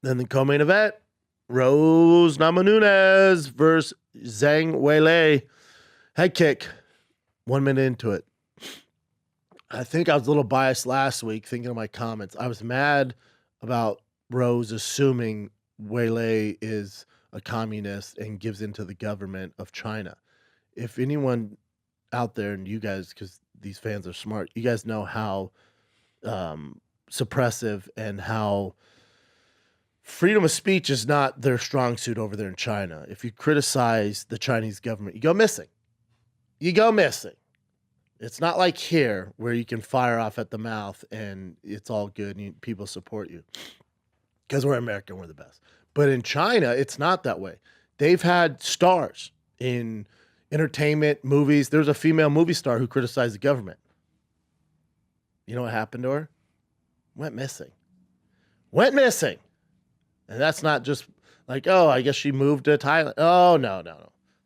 Then the co-main event, Rose Namajunas versus Zhang Weili. Head kick, 1 minute into it. I think I was a little biased last week thinking of my comments. I was mad about Rose assuming Weili is a communist and gives into the government of China. If anyone out there, and you guys, because these fans are smart, you guys know how suppressive and how freedom of speech is not their strong suit over there in China. If you criticize the Chinese government, you go missing. You go missing. It's not like here where you can fire off at the mouth and it's all good and people support you. Because we're American, we're the best. But in China, it's not that way. They've had stars in entertainment, movies. There's a female movie star who criticized the government. You know what happened to her? Went missing. Went missing. And that's not just like, oh, I guess she moved to Thailand. Oh, no.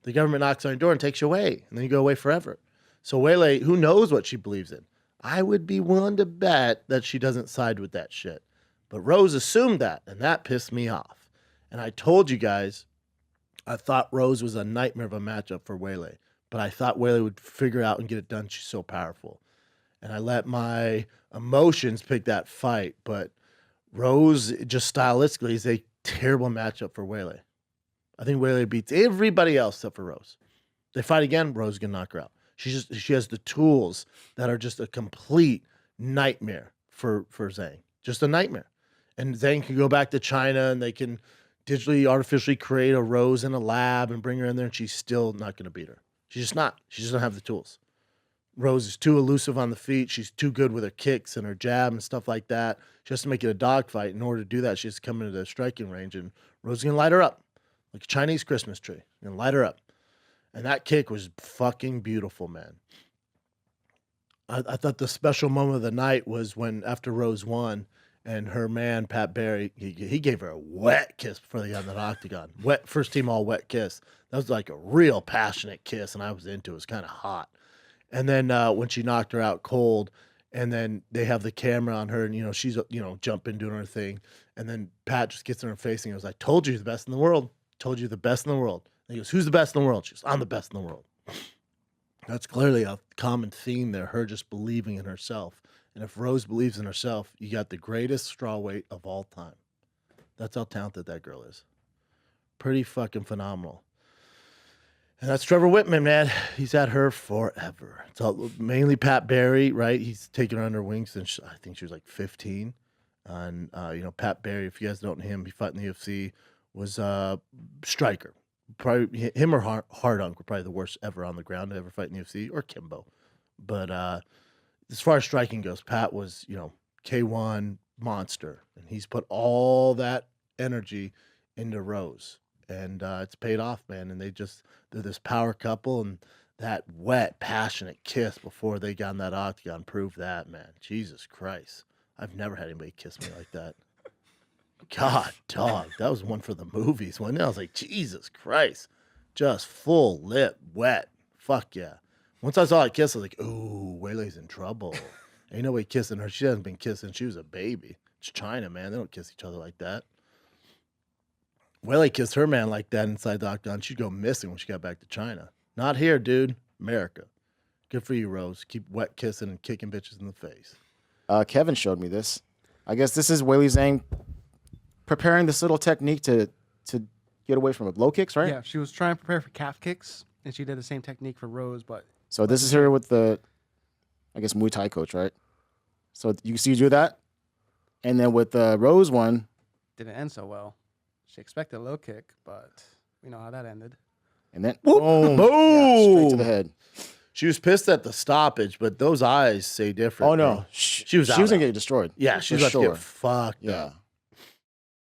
The government knocks on your door and takes you away. And then you go away forever. So Weili, who knows what she believes in? I would be willing to bet that she doesn't side with that shit. But Rose assumed that, and that pissed me off. And I told you guys, I thought Rose was a nightmare of a matchup for Weili. But I thought Weili would figure it out and get it done. She's so powerful. And I let my emotions pick that fight. But Rose, just stylistically, is a terrible matchup for Weili. I think Weili beats everybody else except for Rose. They fight again, Rose is going to knock her out. She has the tools that are just a complete nightmare for Zhang. Just a nightmare. And Zhang can go back to China and they can digitally, artificially create a Rose in a lab and bring her in there and she's still not going to beat her. She's just not. She doesn't have the tools. Rose is too elusive on the feet. She's too good with her kicks and her jab and stuff like that. She has to make it a dogfight. In order to do that, she has to come into the striking range and Rose is going to light her up like a Chinese Christmas tree. And light her up. And that kick was fucking beautiful, man. I thought the special moment of the night was when after Rose won and her man, Pat Barry, he gave her a wet kiss before they got in that octagon. Wet, first team all wet kiss. That was like a real passionate kiss, and I was into it. It was kind of hot. And then when she knocked her out cold, and then they have the camera on her, and, she's, jumping, doing her thing. And then Pat just gets in her face and goes, I told you you're the best in the world. Told you the best in the world. And he goes, who's the best in the world? She goes, I'm the best in the world. That's clearly a common theme there, her just believing in herself. And if Rose believes in herself, you got the greatest strawweight of all time. That's how talented that girl is. Pretty fucking phenomenal. And that's Trevor Whitman, man. He's at her forever. It's all, mainly Pat Barry, right? He's taken her under wings since I think she was like 15. And, Pat Barry, if you guys don't know him, he fought in the UFC, was a striker. Probably him or Hardunk were probably the worst ever on the ground to ever fight in the UFC, or Kimbo. But as far as striking goes, Pat was, K1 monster. And he's put all that energy into Rose. And it's paid off, man. And they're this power couple. And that wet, passionate kiss before they got in that octagon proved that, man. Jesus Christ. I've never had anybody kiss me like that. God, dog, that was one for the movies, wasn't it? I was like, Jesus Christ. Just full lip, wet. Fuck yeah. Once I saw that kiss, I was like, ooh, Weili's in trouble. Ain't nobody kissing her. She hasn't been kissing. She was a baby. It's China, man. They don't kiss each other like that. Weili kissed her man like that inside the octagon. She'd go missing when she got back to China. Not here, dude. America. Good for you, Rose. Keep wet kissing and kicking bitches in the face. Kevin showed me this. I guess this is Weili Zhang preparing this little technique to get away from low kicks, right? Yeah, she was trying to prepare for calf kicks, and she did the same technique for Rose, but... So this is her with the, I guess, Muay Thai coach, right? So you see you do that, and then with the Rose one... Didn't end so well. She expected a low kick, but we know how that ended. And then... Boom! Yeah, straight to the head. She was pissed at the stoppage, but those eyes say different. Oh, no. She was going to get destroyed. Yeah, she was about to get fucked up.